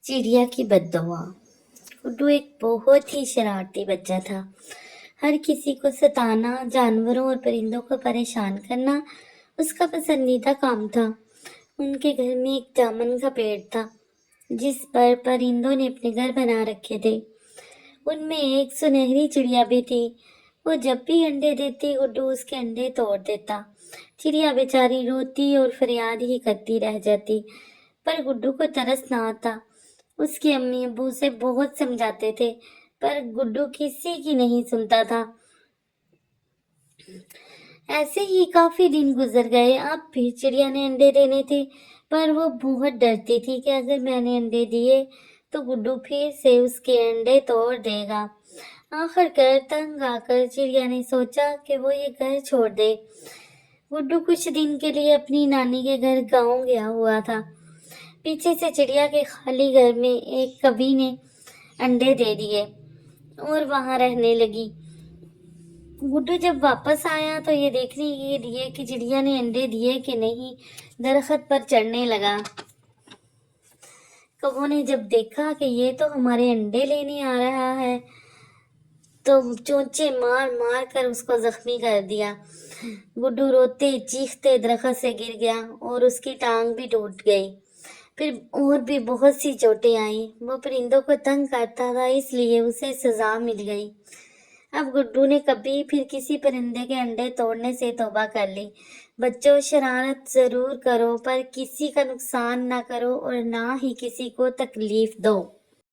चिड़िया की बद्दुआ। गुड्डू एक बहुत ही शरारती बच्चा था। हर किसी को सताना, जानवरों और परिंदों को परेशान करना उसका पसंदीदा काम था। उनके घर में एक जामुन का पेड़ था, जिस पर परिंदों ने अपने घर बना रखे थे। उनमें एक सुनहरी चिड़िया भी थी। वो जब भी अंडे देती, गुड्डू उसके अंडे तोड़ देता। चिड़िया बेचारी रोती और फरियाद ही करती रह जाती, पर गुड्डू को तरस ना आता। उसकी अम्मी अब्बू उसे बहुत समझाते थे, पर गुड्डू किसी की नहीं सुनता था। ऐसे ही काफी दिन गुजर गए। अब फिर चिड़िया ने अंडे देने थे, पर वो बहुत डरती थी कि अगर मैंने अंडे दिए तो गुड्डू फिर से उसके अंडे तोड़ देगा। आखिरकार तंग आकर चिड़िया ने सोचा कि वो ये घर छोड़ दे। गुड्डू कुछ दिन के लिए अपनी नानी के घर गांव गया हुआ था। पीछे से चिड़िया के खाली घर में एक कवि ने अंडे दे दिए और वहां रहने लगी। गुड्डू जब वापस आया तो ये देखने के लिए कि चिड़िया ने अंडे दिए कि नहीं, दरख्त पर चढ़ने लगा। कौवों ने जब देखा कि ये तो हमारे अंडे लेने आ रहा है, तो चोंचे मार मार कर उसको जख्मी कर दिया। गुड्डू रोते चीखते दरख्त से गिर गया और उसकी टांग भी टूट गई। फिर और भी बहुत सी चोटें आई। वो परिंदों को तंग करता था, इसलिए उसे सजा मिल गई। अब गुड्डू ने कभी फिर किसी परिंदे के अंडे तोड़ने से तौबा कर ली। बच्चों, शरारत जरूर करो, पर किसी का नुकसान ना करो और ना ही किसी को तकलीफ दो।